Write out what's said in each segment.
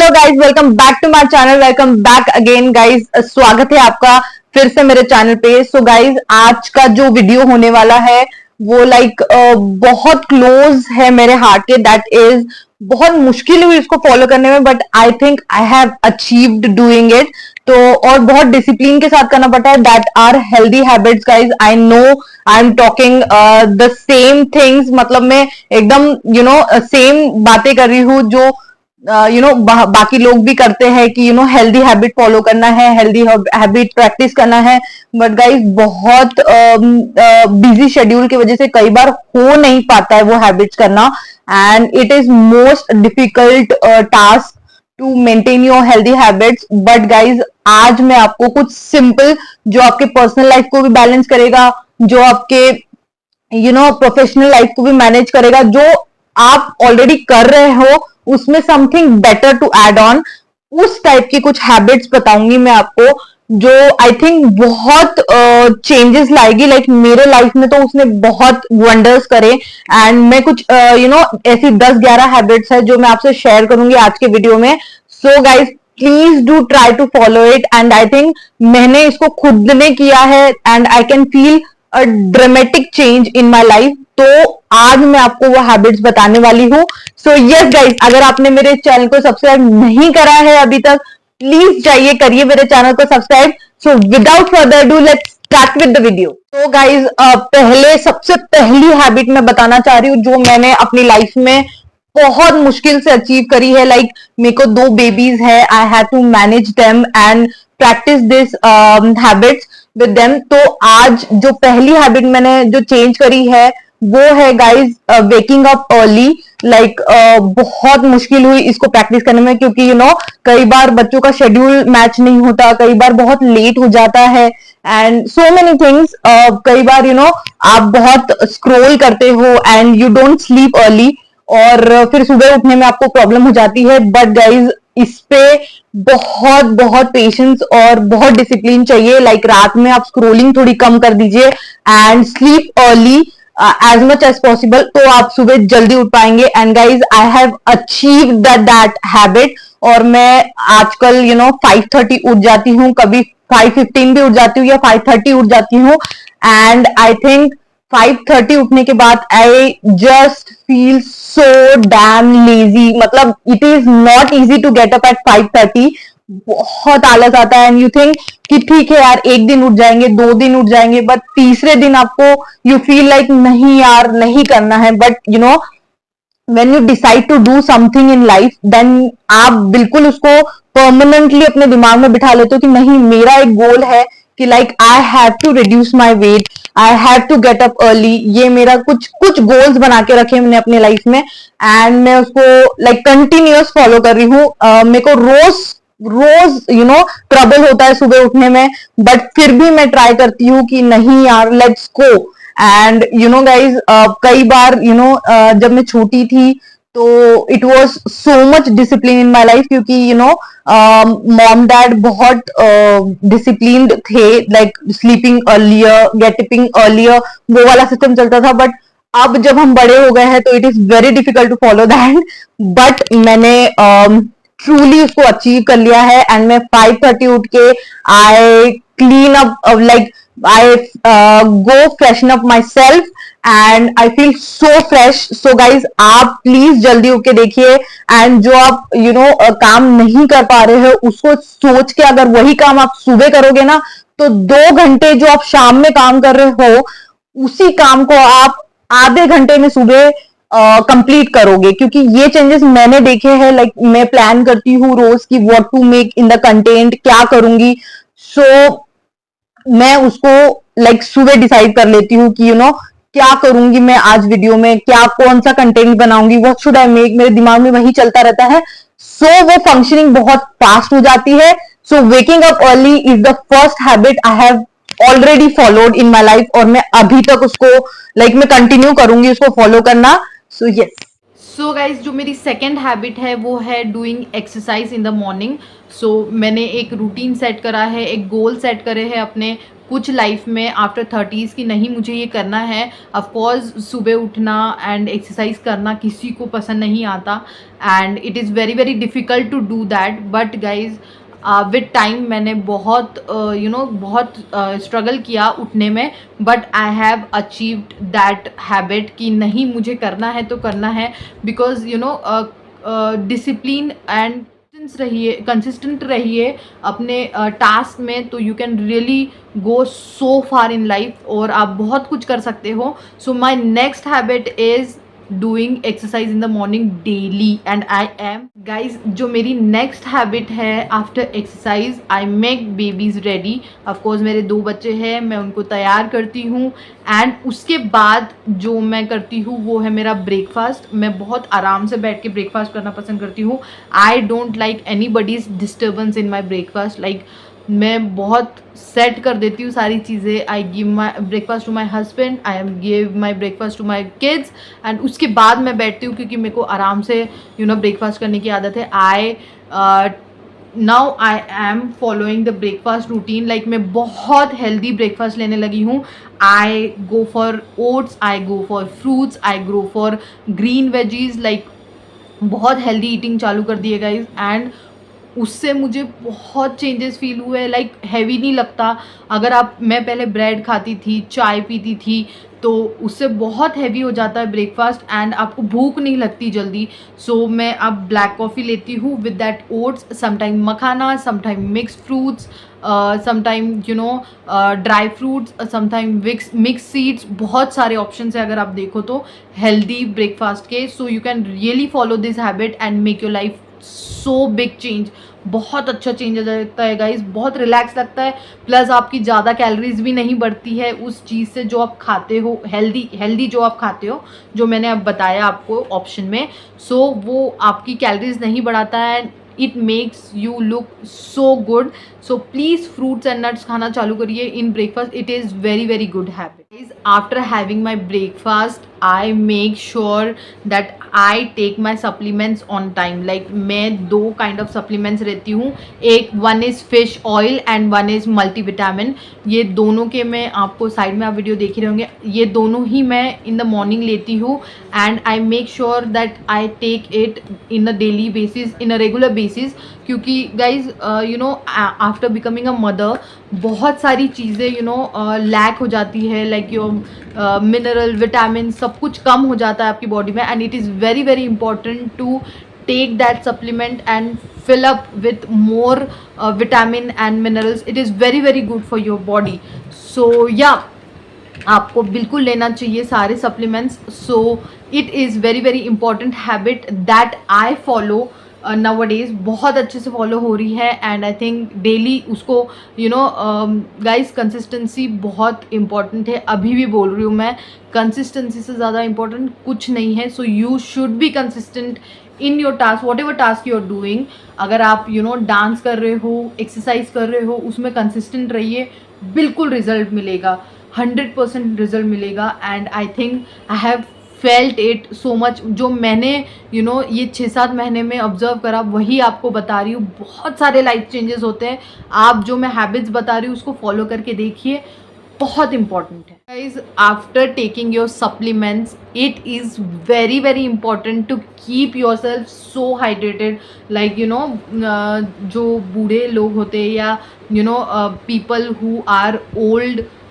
Hello guys, welcome back to my channel. Welcome back again guys, स्वागत है आपका फिर से मेरे चैनल पे। सो गाइस, आज का जो वीडियो होने वाला है वो बहुत क्लोज है मेरे हार्ट के। दैट इज बहुत मुश्किल हुई इसको फॉलो करने में, but I think I have achieved doing it. तो और बहुत डिसिप्लिन के साथ करना पड़ता है। That are healthy habits guys. I know I am talking the same things, मतलब मैं एकदम सेम बातें कर रही हूँ जो बाकी लोग भी करते हैं कि हेल्दी हैबिट फॉलो करना है, हेल्दी हैबिट प्रैक्टिस करना है। बट गाइस, बहुत बिजी शेड्यूल की वजह से कई बार हो नहीं पाता है वो हैबिट्स करना, and it is most difficult task to maintain your healthy habits. But guys, आज मैं आपको कुछ सिंपल, जो आपके पर्सनल लाइफ को भी बैलेंस करेगा, जो आपके प्रोफेशनल लाइफ को भी मैनेज करेगा, जो आप ऑलरेडी कर रहे हो उसमें something better to add on, उस टाइप की कुछ हैबिट्स बताऊंगी मैं आपको, जो आई थिंक बहुत चेंजेस लाएगी। लाइक मेरे लाइफ में तो उसने बहुत वंडर्स करे। एंड मैं कुछ ऐसी 10-11 हैबिट्स है जो मैं आपसे शेयर करूंगी आज के वीडियो में। So guys, please do try to follow it. And I think मैंने इसको खुद ने किया है and I can feel a dramatic change in my life. तो आज मैं आपको वो हैबिट्स बताने वाली हूँ। सो यस गाइस, अगर आपने मेरे चैनल को सब्सक्राइब नहीं करा है अभी तक, प्लीज जाइए करिए मेरे चैनल को subscribe. So without further do, let's start with the video. तो गाइज, पहले सबसे पहली हैबिट मैं बताना चाह रही हूँ जो मैंने अपनी लाइफ में बहुत मुश्किल से अचीव करी है। लाइक मेरे को 2 बेबीज है, I have to manage them and practice this habits with them. तो आज जो पहली हैबिट मैंने जो चेंज करी है वो है guys waking up early. Like बहुत मुश्किल हुई इसको प्रैक्टिस करने में, क्योंकि कई बार बच्चों का शेड्यूल मैच नहीं होता, कई बार बहुत लेट हो जाता है एंड सो मेनी थिंग्स। कई बार आप बहुत स्क्रोल करते हो and you don't sleep early, और फिर सुबह उठने में आपको प्रॉब्लम हो जाती है। बट गाइज, इस पे बहुत बहुत पेशेंस और बहुत डिसिप्लिन चाहिए। लाइक रात में आप स्क्रोलिंग थोड़ी कम कर दीजिए and sleep early as much as possible, तो आप सुबह जल्दी उठ पाएंगे। And guys, I have achieve that habit, और मैं आजकल 5:30 उठ जाती हूँ, कभी 5:15 भी उठ जाती हूँ या 5:30 उठ जाती हूँ। एंड आई थिंक 5:30 उठने के बाद I just feel so damn lazy. मतलब it is not easy to get up at 5:30। बहुत आलस आता है एंड यू थिंक कि ठीक है यार, एक दिन उठ जाएंगे, 2 दिन उठ जाएंगे, बट तीसरे दिन आपको यू फील लाइक नहीं यार, नहीं करना है। But when you decide to do something in life, then आप बिल्कुल उसको परमानेंटली अपने दिमाग में बिठा लेते हो कि नहीं, मेरा एक गोल है कि like I have to reduce my weight, I have to get up early. ये मेरा कुछ कुछ गोल्स बना के रखे मैंने अपने लाइफ में, एंड मैं उसको लाइक कंटिन्यूअस फॉलो कर रही हूँ। मेरे को रोज रोज ट्रबल होता है सुबह उठने में, बट फिर भी मैं ट्राई करती हूँ कि नहीं यार, लेट्स गो। एंड गाइज, कई बार जब मैं छोटी थी तो it was so much discipline in my life, क्योंकि मॉम डैड बहुत डिसिप्लिन्ड थे। Like sleeping earlier, getting earlier, वो वाला सिस्टम चलता था। बट अब जब हम बड़े हो गए हैं तो it is very difficult to follow that. But मैंने ट्रूली उसको अचीव कर लिया है एंड मैं 5:30 उठ के I clean up, like I go freshen up myself and I feel so fresh. So guys, आप प्लीज जल्दी उठ के देखिए, एंड जो आप काम नहीं कर पा रहे हो उसको सोच के अगर वही काम आप सुबह करोगे ना, तो 2 घंटे जो आप शाम में काम कर रहे हो उसी काम को आप आधे घंटे में सुबह कंप्लीट करोगे। क्योंकि ये चेंजेस मैंने देखे हैं। लाइक मैं प्लान करती हूँ रोज की what to make in the content, क्या करूंगी। सो मैं उसको लाइक सुबह डिसाइड कर लेती हूँ कि क्या करूंगी मैं आज वीडियो में, क्या कौन सा कंटेंट बनाऊंगी, व्हाट शुड आई मेक, मेरे दिमाग में वही चलता रहता है। सो वो फंक्शनिंग बहुत फास्ट हो जाती है। So waking up early is the first habit I have already followed in my life, और मैं अभी तक उसको मैं कंटिन्यू करूंगी उसको फॉलो करना। So yes. सो गाइज, जो मेरी सेकेंड हैबिट है वो है doing exercise in the morning. So मैंने एक रूटीन सेट करा है, एक गोल सेट करे हैं अपने कुछ लाइफ में आफ्टर 30s की नहीं मुझे ये करना है। ऑफ कोर्स सुबह उठना एंड एक्सरसाइज करना किसी को पसंद नहीं आता and it is very very difficult to do that, but guys with time मैंने बहुत बहुत स्ट्रगल किया उठने में, but I have achieved that habit कि नहीं मुझे करना है तो करना है, बिकॉज डिसिप्लिन एंड कंसिस्टेंट रहिए अपने टास्क में, तो you can really go so far in life और आप बहुत कुछ कर सकते हो। So my next habit is doing exercise in the morning daily and I am guys, जो मेरी नेक्स्ट हैबिट है after exercise, I make babies ready. Of course मेरे 2 बच्चे हैं, मैं उनको तैयार करती हूँ एंड उसके बाद जो मैं करती हूँ वो है मेरा ब्रेकफास्ट। मैं बहुत आराम से बैठ के ब्रेकफास्ट करना पसंद करती हूँ। I don't like anybody's disturbance in my breakfast. Like मैं बहुत सेट कर देती हूँ सारी चीज़ें। I give my breakfast to my husband, I am give my breakfast to my kids and उसके बाद मैं बैठती हूँ, क्योंकि मेरे को आराम से ब्रेकफास्ट करने की आदत है। Now I am following the breakfast routine. Like मैं बहुत हेल्दी ब्रेकफास्ट लेने लगी हूँ। I go for oats, I go for fruits, I go for green veggies. Like बहुत हेल्दी ईटिंग चालू कर दिए गाइज एंड उससे मुझे बहुत चेंजेस फील हुए। लाइक हैवी नहीं लगता। अगर मैं पहले ब्रेड खाती थी, चाय पीती थी, तो उससे बहुत हैवी हो जाता है ब्रेकफास्ट एंड आपको भूख नहीं लगती जल्दी। सो मैं अब ब्लैक कॉफ़ी लेती हूँ with that oats, sometime makhana, sometime mixed fruits, sometime dry fruits, sometime mix seeds. बहुत सारे ऑप्शन है अगर आप देखो तो हेल्दी ब्रेकफास्ट के। So you can really follow this habit and make your life so big change. बहुत अच्छा चेंज आ जाता है गाइज, बहुत रिलैक्स लगता है, प्लस आपकी ज़्यादा कैलोरीज भी नहीं बढ़ती है उस चीज़ से जो आप खाते हो, हेल्दी जो आप खाते हो, जो मैंने अब बताया आपको ऑप्शन में। सो वो आपकी कैलोरीज नहीं बढ़ाता है, it makes you look so good. So please fruits and nuts खाना चालू करिए in breakfast, it is very very good habit. After having my breakfast I make sure that I take my supplements on time. Like मैं 2 kind of supplements लेती हूँ, एक one is fish oil and one is multivitamin. ये दोनों के मैं आपको side में आप वीडियो देख ही रहे होंगे, ये दोनों ही मैं इन द मॉर्निंग लेती हूँ and I make sure that I take it in a daily basis, in a regular basis. क्योंकि guys after becoming a mother बहुत सारी चीज़ें लैक हो जाती है। लाइक योर मिनरल, विटामिन, सब कुछ कम हो जाता है आपकी बॉडी में and it is very very important to take that supplement and fill up with more vitamin and minerals. It is very very good for your body. So yeah, आपको बिल्कुल लेना चाहिए सारे supplements. So it is very very important habit that I follow nowadays, बहुत अच्छे से follow हो रही है एंड आई थिंक डेली उसको गाइस कंसिस्टेंसी बहुत इंपॉर्टेंट है। अभी भी बोल रही हूँ मैं, कंसिस्टेंसी से ज़्यादा इंपॉर्टेंट कुछ नहीं है। So you should be consistent in your task, whatever task you are doing. अगर आप डांस कर रहे हो, एक्सरसाइज कर रहे हो, उसमें कंसिस्टेंट रहिए, बिल्कुल रिजल्ट मिलेगा, 100% रिजल्ट मिलेगा and I think I have felt it so much. जो मैंने ये 6-7 महीने में ऑब्जर्व करा वही आपको बता रही हूँ। बहुत सारे लाइफ चेंजेस होते हैं। आप जो मैं हैबिट्स बता रही हूँ उसको फॉलो करके देखिए, बहुत इंपॉर्टेंट है guys. After taking your supplements it is very very important to keep yourself so hydrated. Like जो बूढ़े लोग होते हैं या people who are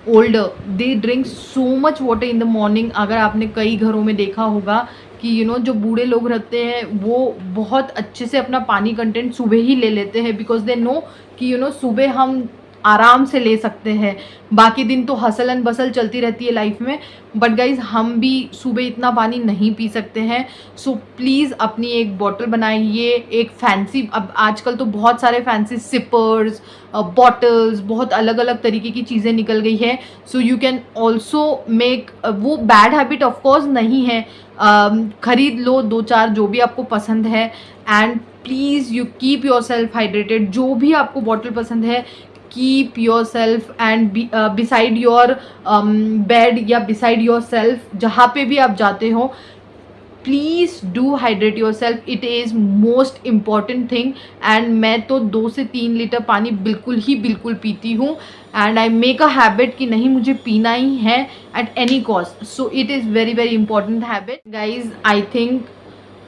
older, they drink so much water in the morning। अगर आपने कई घरों में देखा होगा कि जो बूढ़े लोग रहते हैं वो बहुत अच्छे से अपना पानी कंटेंट सुबह ही ले लेते हैं, बिकॉज दे नो कि सुबह हम आराम से ले सकते हैं। बाकी दिन तो हसल एंड बसल चलती रहती है लाइफ में, बट गाइज हम भी सुबह इतना पानी नहीं पी सकते हैं। सो प्लीज़ अपनी एक बॉटल बनाइए, एक फैंसी, अब आजकल तो बहुत सारे फैंसी सिपर्स, बॉटल्स, बहुत अलग अलग तरीके की चीज़ें निकल गई है। So you can also make, वो बैड हैबिट ऑफकोर्स नहीं है, खरीद लो 2-4 जो भी आपको पसंद है and please you keep your self hydrated. जो भी आपको बॉटल पसंद है, keep your self and beside your bed या बिसाइड योर सेल्फ, जहाँ पे भी आप जाते हो, please do hydrate your self, it is most important thing. And मैं तो 2 से 3 लीटर पानी बिल्कुल पीती हूँ, and I make a habit कि नहीं मुझे पीना ही है eight any cost. So it is very important habit guys. I think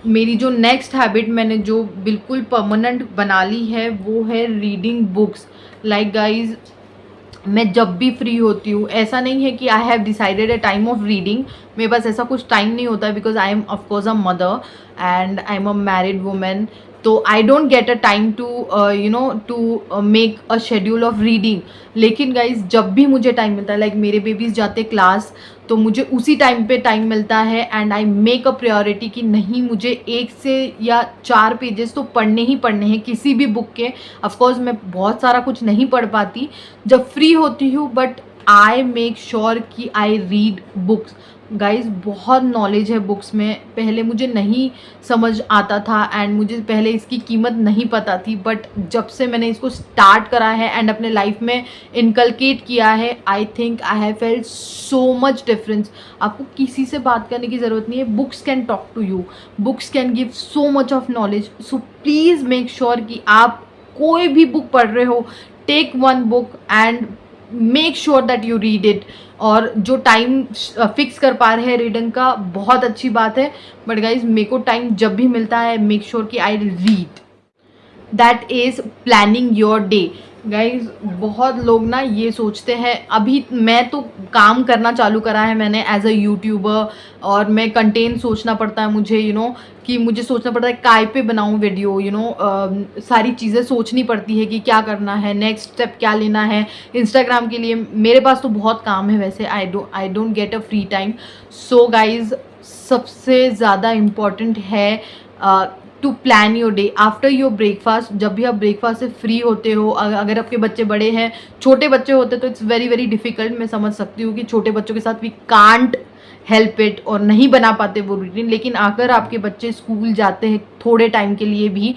मेरी जो नेक्स्ट हैबिट मैंने जो बिल्कुल परमानेंट बना ली है वो है रीडिंग बुक्स। लाइक गाइज, मैं जब भी फ्री होती हूँ, ऐसा नहीं है कि I have decided a time of reading, मेरे पास ऐसा कुछ टाइम नहीं होता है, because I am of course a mother and I am a married women. तो I don't get a time to to make a schedule of reading. लेकिन guys जब भी मुझे टाइम मिलता है, लाइक मेरे बेबीज जाते क्लास, तो मुझे उसी टाइम पे टाइम मिलता है and I make a priority कि नहीं मुझे 1 से या 4 पेजेस तो पढ़ने ही पढ़ने हैं किसी भी बुक के। ऑफकोर्स मैं बहुत सारा कुछ नहीं पढ़ पाती जब फ्री होती हूँ, बट आई मेक श्योर कि आई रीड बुक्स। गाइज बहुत नॉलेज है बुक्स में, पहले मुझे नहीं समझ आता था एंड मुझे पहले इसकी कीमत नहीं पता थी, बट जब से मैंने इसको स्टार्ट करा है एंड अपने लाइफ में इनकलकेट किया है, I think I have felt so much difference. आपको किसी से बात करने की ज़रूरत नहीं है, books can talk to you, books can give so much of knowledge. So please make sure कि आप कोई भी बुक पढ़ रहे हो, take one book and make sure that you read it. और जो टाइम फिक्स कर पा रहे हैं रीडिंग का, बहुत अच्छी बात है, बट गाइज मेरे को टाइम जब भी मिलता है मेक श्योर कि I read. That is planning your day. Guys बहुत लोग ना ये सोचते हैं, अभी मैं तो काम करना चालू करा है मैंने एज अ यूट्यूबर, और मैं कंटेंट सोचना पड़ता है मुझे, कि मुझे सोचना पड़ता है काय पे बनाऊँ वीडियो, सारी चीज़ें सोचनी पड़ती है कि क्या करना है, नेक्स्ट स्टेप क्या लेना है इंस्टाग्राम के लिए। मेरे पास तो बहुत काम है वैसे, I don't get a free time. So guys सबसे ज़्यादा इम्पॉर्टेंट है to plan your day after your breakfast. जब भी आप ब्रेकफास्ट से फ्री होते हो, अगर आपके बच्चे बड़े हैं, छोटे बच्चे होते तो इट्स वेरी डिफ़िकल्ट। मैं समझ सकती हूँ कि छोटे बच्चों के साथ वी कांट हेल्प इट और नहीं बना पाते वो रूटीन, लेकिन अगर आपके बच्चे स्कूल जाते हैं थोड़े टाइम के लिए भी,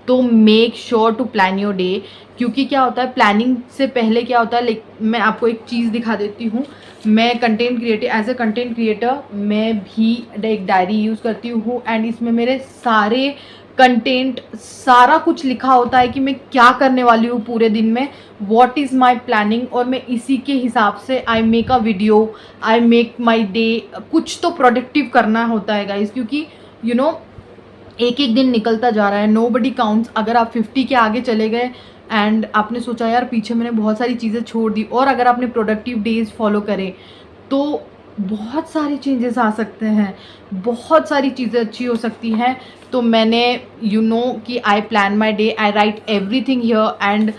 तो make sure to plan your day. क्योंकि क्या होता है प्लानिंग से पहले क्या होता है, लाइक मैं आपको एक चीज़ दिखा देती हूँ। मैं content creator, as a content creator मैं भी एक डायरी यूज़ करती हूँ एंड इसमें मेरे सारे कंटेंट, सारा कुछ लिखा होता है कि मैं क्या करने वाली हूँ पूरे दिन में, व्हाट इज़ माय प्लानिंग, और मैं इसी के हिसाब से I make a video, I make my day. कुछ तो प्रोडक्टिव करना होता है गाइज, क्योंकि एक एक दिन निकलता जा रहा है, नो बडी काउंट्स। अगर आप 50 के आगे चले गए एंड आपने सोचा यार पीछे मैंने बहुत सारी चीज़ें छोड़ दी, और अगर आपने प्रोडक्टिव डेज फॉलो करे तो बहुत सारे चेंजेस आ सकते हैं, बहुत सारी चीज़ें अच्छी हो सकती हैं। तो मैंने कि आई plan my day, I right everything here and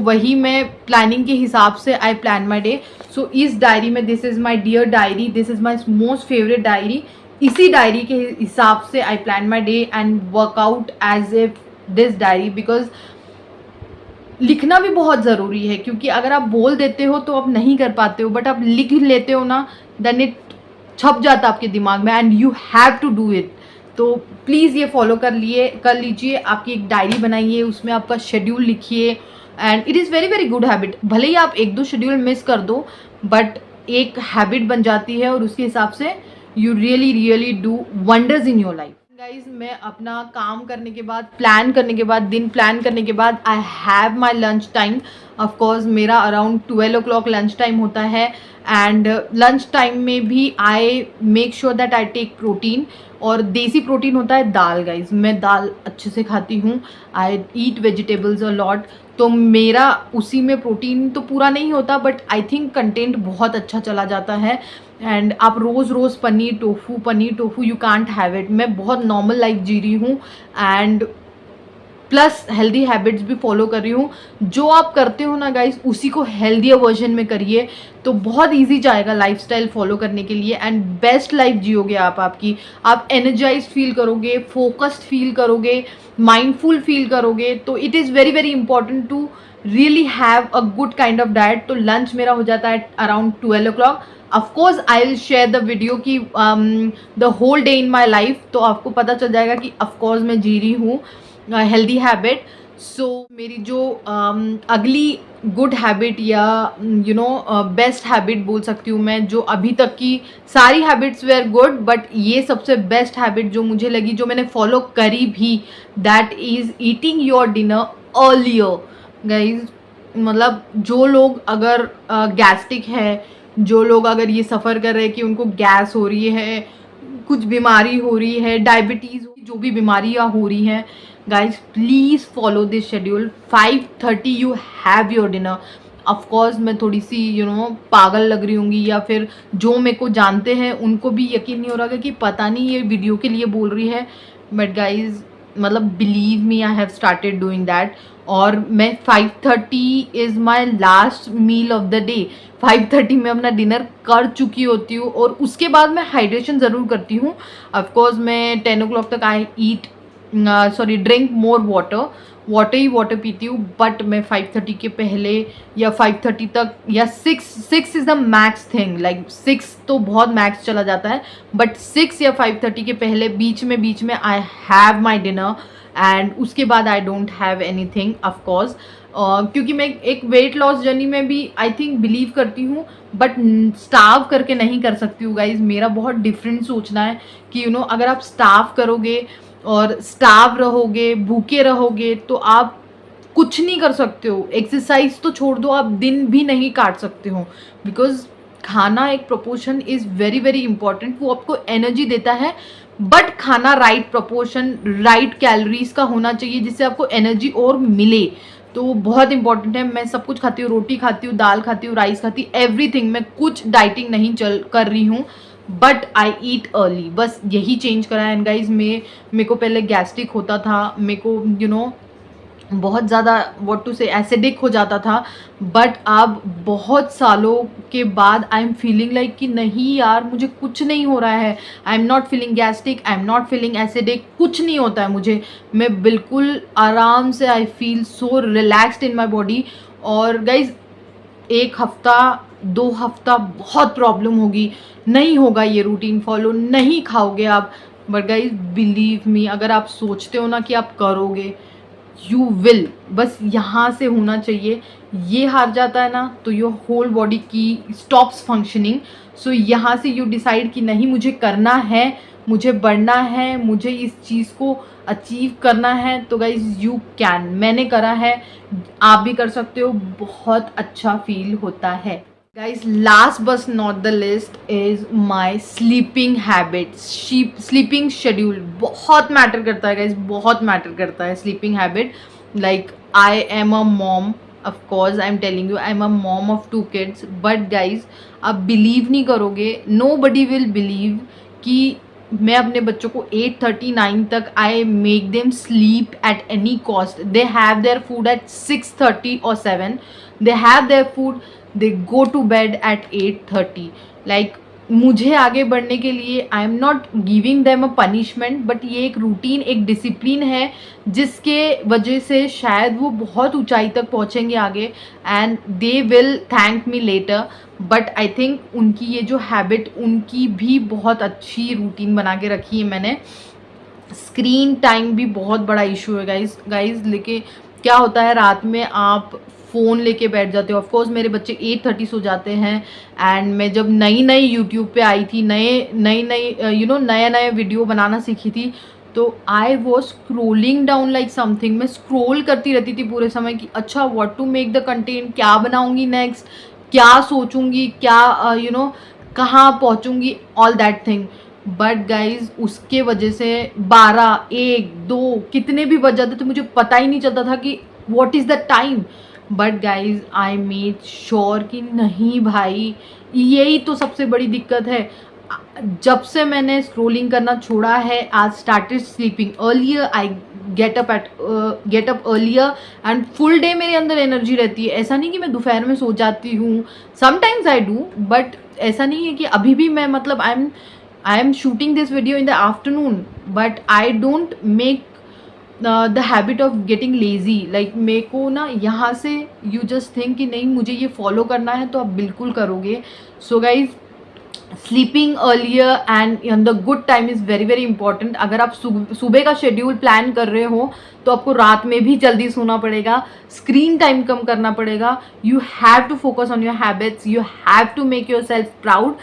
वही मैं प्लानिंग के हिसाब से आई प्लान माई डे। सो इस डायरी में, this is my dear diary, this is my most favourite diary. इसी डायरी के हिसाब से I plan my day and workout as if this diary, because लिखना भी बहुत ज़रूरी है, क्योंकि अगर आप बोल देते हो तो आप नहीं कर पाते हो, बट आप लिख लेते हो ना, देन इट छप जाता है आपके दिमाग में and you have to do it. तो प्लीज़ ये फॉलो कर लीजिए, आपकी एक डायरी बनाइए, उसमें आपका शेड्यूल लिखिए and it is very good habit. भले ही आप 1-2 शेड्यूल मिस कर दो, बट एक हैबिट बन जाती है और उसके हिसाब से you really do wonders in your life. Guys मैं अपना काम करने के बाद, प्लान करने के बाद, दिन प्लान करने के बाद, I have my lunch time. Of course मेरा अराउंड 12 o'clock लंच टाइम होता है एंड लंच टाइम में भी I make sure that I take protein, और देसी प्रोटीन होता है दाल। गाइज मैं दाल अच्छे से खाती हूँ, आई ईट वेजिटेबल्स अ लॉट, तो मेरा उसी में प्रोटीन तो पूरा नहीं होता, बट आई थिंक कंटेंट बहुत अच्छा चला जाता है। एंड आप रोज़ paneer tofu you can't have it. मैं बहुत नॉर्मल लाइफ जी रही हूँ एंड प्लस हेल्दी हैबिट्स भी फॉलो कर रही हूँ। जो आप करते हो ना गाइस, उसी को हेल्दियर वर्जन में करिए, तो बहुत इजी जाएगा लाइफस्टाइल फॉलो करने के लिए एंड बेस्ट लाइफ जियोगे आप एनर्जाइज फील करोगे, फोकस्ड फील करोगे, माइंडफुल फील करोगे। तो it is very important to really have a good kind of diet. तो लंच मेरा हो जाता है around 12 o'clock। Of course I will share the video की the whole day in my life, तो आपको पता चल जाएगा कि ऑफकोर्स मैं जी रही हूँ हेल्दी हैबिट। सो मेरी जो अगली गुड हैबिट या बेस्ट हैबिट बोल सकती हूँ मैं, जो अभी तक की सारी हैबिट्स वेयर गुड, बट ये सबसे बेस्ट हैबिट जो मुझे लगी, जो मैंने फॉलो करी भी, that is eating your dinner earlier. Guys, मतलब जो लोग अगर गैस्ट्रिक है, जो लोग अगर ये सफ़र कर रहे हैं कि उनको गैस हो रही है, कुछ बीमारी हो रही है, डायबिटीज़, जो भी बीमारियाँ हो रही हैं, guys, please follow this schedule. 5:30 you have your dinner. Of course मैं थोड़ी सी पागल लग रही होंगी, या फिर जो मेरे को जानते हैं उनको भी यकीन नहीं हो रहा कि पता नहीं ये वीडियो के लिए बोल रही है, बट गाइज मतलब believe me, I have started doing that. और मैं 5:30 is my last meal of the day. 5:30 में अपना डिनर कर चुकी होती हूँ, और उसके बाद मैं हाइड्रेशन ज़रूर करती हूँ। ऑफकोर्स मैं 10 o'clock तक आई ईट ड्रिंक मोर वाटर ही वाटर पीती हूँ, बट मैं 5:30 के पहले या 5:30 तक या 6 is the max thing, like 6 तो बहुत मैक्स चला जाता है, बट 6 या 5:30 के पहले बीच में आई हैव माई डिनर, एंड उसके बाद I don't have any thing of course. क्योंकि मैं एक वेट लॉस जर्नी में भी आई थिंक बिलीव करती हूँ, बट स्टार्व करके नहीं कर सकती हूँ गाइज। मेरा बहुत डिफरेंट सोचना है कि अगर आप स्टार्व करोगे और स्टार्व रहोगे, भूखे रहोगे, तो आप कुछ नहीं कर सकते हो। एक्सरसाइज तो छोड़ दो, आप दिन भी नहीं काट सकते हो, बिकॉज खाना एक proportion is very very important. वो आपको एनर्जी देता है, बट खाना राइट प्रोपोर्शन, राइट कैलोरीज का होना चाहिए, जिससे आपको एनर्जी और मिले। तो वो बहुत इंपॉर्टेंट है। मैं सब कुछ खाती हूँ, रोटी खाती हूँ, दाल खाती हूँ, राइस खाती हूँ, एवरीथिंग। मैं कुछ डाइटिंग नहीं कर रही हूँ, बट आई ईट अर्ली, बस यही चेंज करा है। एंड गाइज, मेरे को पहले गैस्ट्रिक होता था, मेरे को बहुत ज़्यादा व्हाट टू से एसिडिक हो जाता था, बट अब बहुत सालों के बाद आई एम फीलिंग लाइक कि नहीं यार, मुझे कुछ नहीं हो रहा है। आई am not feeling gastric, I am not feeling acidic, कुछ नहीं होता है मुझे। मैं बिल्कुल आराम से, आई feel so relaxed in my body. और गाइज, 1 हफ्ता 2 हफ्ता बहुत प्रॉब्लम होगी, नहीं होगा ये रूटीन फॉलो, नहीं खाओगे आप, बट गाइज बिलीव मी, अगर आप सोचते हो ना कि आप करोगे, यू विल। बस यहाँ से होना चाहिए। ये हार जाता है ना, तो योर होल बॉडी की स्टॉप्स फंक्शनिंग। सो यहाँ से यू डिसाइड कि नहीं, मुझे करना है, मुझे बढ़ना है, मुझे इस चीज़ को अचीव करना है, तो गाइज यू कैन। मैंने करा है, आप भी कर सकते हो, बहुत अच्छा फील होता है। Guys, last but not the list is my sleeping habit. Sleeping schedule बहुत मैटर करता है गाइज, बहुत मैटर करता है sleeping habit. Like I am a mom, of course I am telling you, I am a mom of 2 kids, but guys आप believe नहीं करोगे, no buddy will believe कि मैं अपने बच्चों को 8:39 तक I make them sleep at any cost. They have their food at 6:30 और 7, they have their food, they go to bed at 8:30। Like मुझे आगे बढ़ने के लिए I am not giving them a punishment, but ये एक रूटीन, एक discipline है, जिसके वजह से शायद वो बहुत ऊंचाई तक पहुंचेंगे आगे, and they will thank me later. But I think उनकी ये जो हैबिट, उनकी भी बहुत अच्छी रूटीन बना के रखी है मैंने। स्क्रीन टाइम भी बहुत बड़ा इशू है गाइज। लेके क्या होता है, रात में आप फ़ोन लेके बैठ जाते हो। ऑफकोर्स मेरे बच्चे 8:30 सो जाते हैं, एंड मैं जब नई यूट्यूब पे आई थी, नया वीडियो बनाना सीखी थी, तो I was scrolling down like something. मैं स्क्रोल करती रहती थी पूरे समय कि अच्छा, what to make the content, क्या बनाऊंगी नेक्स्ट, क्या सोचूंगी, क्या कहाँ पहुँचूंगी, all that thing. But guys, उसके वजह से 12, 1, 2 कितने भी बज जाते थे, मुझे पता ही नहीं चलता था कि what is the time. But guys, I made sure कि नहीं भाई, यही तो सबसे बड़ी दिक्कत है। जब से मैंने स्क्रोलिंग करना छोड़ा है, आज started sleeping earlier, I get up earlier, and full day मेरे अंदर एनर्जी रहती है। ऐसा नहीं कि मैं दोपहर में सो जाती हूँ, समटाइम्स आई डू, बट ऐसा नहीं है कि अभी भी मैं, मतलब I am shooting this video in the afternoon, but I don't make the habit of getting lazy. Like मेरे को ना यहाँ से you just think कि नहीं, मुझे ये फॉलो करना है, तो आप बिल्कुल करोगे। So guys, sleeping earlier and in the good time is very very important. अगर आप सुबह का शेड्यूल प्लान कर रहे हो तो आपको रात में भी जल्दी सोना पड़ेगा, स्क्रीन टाइम कम करना पड़ेगा. You have to focus on your habits, you have to make yourself proud.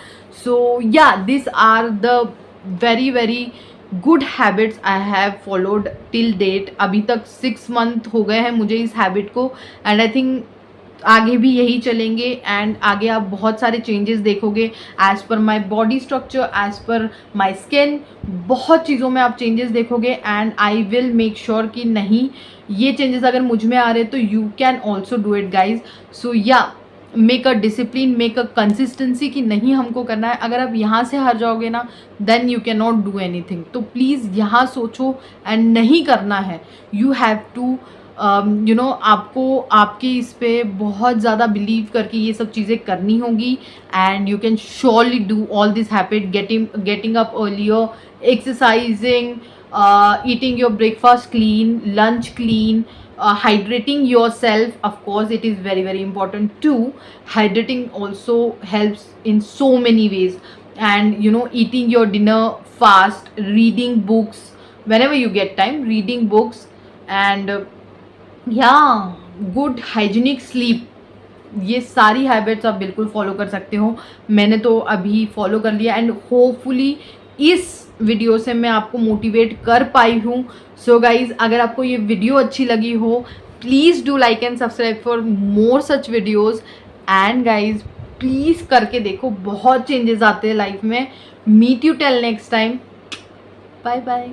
So yeah this are the very very good habits I have followed till date. अभी तक 6 मंथ हो गए हैं मुझे इस हैबिट को, एंड आई थिंक आगे भी यही चलेंगे. एंड आगे आप बहुत सारे चेंजेस देखोगे as per my body structure, as per my skin. बहुत चीज़ों में आप चेंजेस देखोगे and I will make sure कि नहीं, ये चेंजेस अगर मुझ में आ रहे तो you can also do it guys. So yeah make a discipline, make a consistency कि नहीं हमको करना है. अगर आप यहाँ से हार जाओगे ना, then you can not do anything. तो प्लीज़ यहाँ सोचो एंड नहीं करना है. You have to you know, आपको आपके इस पे बहुत ज़्यादा बिलीव करके ये सब चीज़ें करनी होगी. And you can surely do all this habit, getting up earlier, exercising, eating your breakfast clean, lunch clean, hydrating yourself. Of course it is very very important too. Hydrating also helps in so many ways. And you know, eating your dinner fast, reading books whenever you get time, reading books, and या good hygienic sleep. ये सारी habits आप बिल्कुल follow कर सकते हो. मैंने तो अभी फॉलो कर लिया एंड होपफुली इस वीडियो से मैं आपको मोटिवेट कर पाई हूँ. सो गाइज, अगर आपको ये वीडियो अच्छी लगी हो, please do like and subscribe for more such videos. And guys please करके देखो, बहुत चेंजेस आते हैं लाइफ में. Meet you till next time. Bye bye.